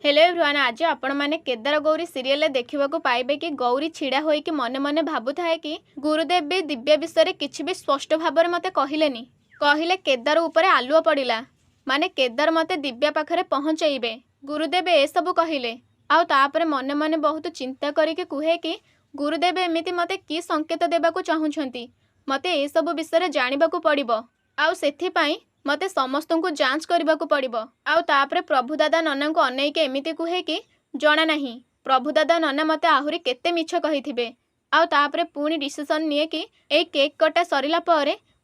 Hello everyone, आज आपण मैंने केदार गौरी सीरियल देखा पाइबे कि गौरी छिड़ा होइकि मने मने भाबुए कि गुरुदेव भी दिव्या विषय किसी भी स्पष्ट भाव में मत कहलेनी। कहले केदार उपर आलुओ पड़ा माने केदार मते दिव्या पाखरे पहुँचेबे। गुरुदेव ए सब कहले आउे मने मने बहुत चिंता करके कहे कि गुरुदेव एमती मते की संकेत देबाकू चाहुछंती, मते ए सब विषय जानिबाकू पड़िबो। आउ सेथिपाई मते समस्त को जांच करने को पड़ो। आउे प्रभुदादा नना को अनेक एमती कहे कि जना नहीं प्रभुदादा नना मत आहरी केते मिछ कही। आउे पुणी डिसीजन निए कि ए केक कटा सरला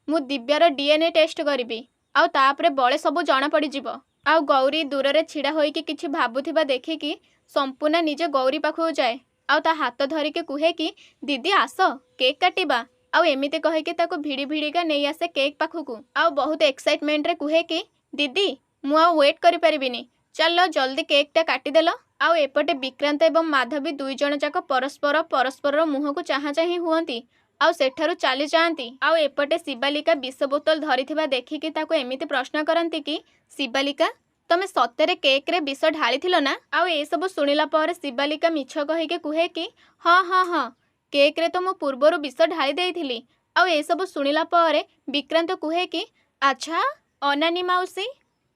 मु दिव्यार डीएनए टेस्ट करी। आउे बड़े सब जना पड़ जीवो। आउ गौरी दूर रे छिड़ा होइकि किछि भाबुथिबा देखिकी संपूर्ण निजे गौरी पाखु जाए। आउ हाथ धरिके कहे कि दीदी आस केक काटिबा। आउ एमिते कहे कि ताको भिड़ी भिड़िका नहीं आसे केक पाखकू। आउ बहुत एक्साइटमेंट रे कहे कि दीदी मु आ वेट करि परिबिनी, चल जल्दी केक टा काटिदेल। आउ एपटे विक्रांत एवं माधवी दुई जण जाक परस्पर परस्पर मुह को चाहा चाही हुअंती। आउ सेठारु चली जाती। आउ एपटे शिवालिका विष बोतल धरिथिबा देखिकी ताको एमिते प्रश्न करंती कि शिवालिका तमे सତରେ केक रे विष ढाळीथिलो ना। आउ ए सब सुनिला पर शिवालिका मिछ कहिके कहे कि हाँ हाँ हाँ केक रे तो मु पूर्वर विष ढाली देइथिली। आउ ए सब सुनिला पर विक्रांत कहे कि अच्छा अनानी माउसी,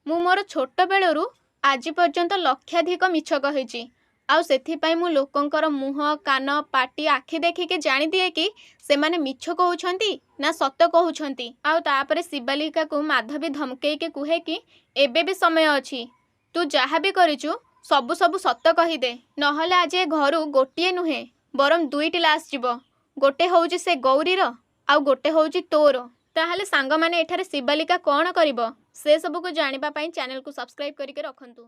मु मोर छोट बेलरू आज पर्यंत लक्षाधिक मिछ कहिछि। आउ सेथिपाई मु लोकंकर मुह कान पाटी आखि देखिके जानी दिए कि सेमाने मिछ कहउछंती ना सत कहउछंती। आउ तापरे शिवालिका को माधवी धमकेइके कहे कि एबे भी समय अछि, तू जहाँ भी करिचु सबु सबु सत कहीदे, नहले आज ए घरु गोटिए नुहे बरम दुईटी लाश जीव। गोटे होउची से गौरीर आउ गोटे होउची तोर। ताहले सांग माने एठारे शिवालिका कौन करिवो से सबको जानिबा पई चैनल को सब्सक्राइब करके रखंतु।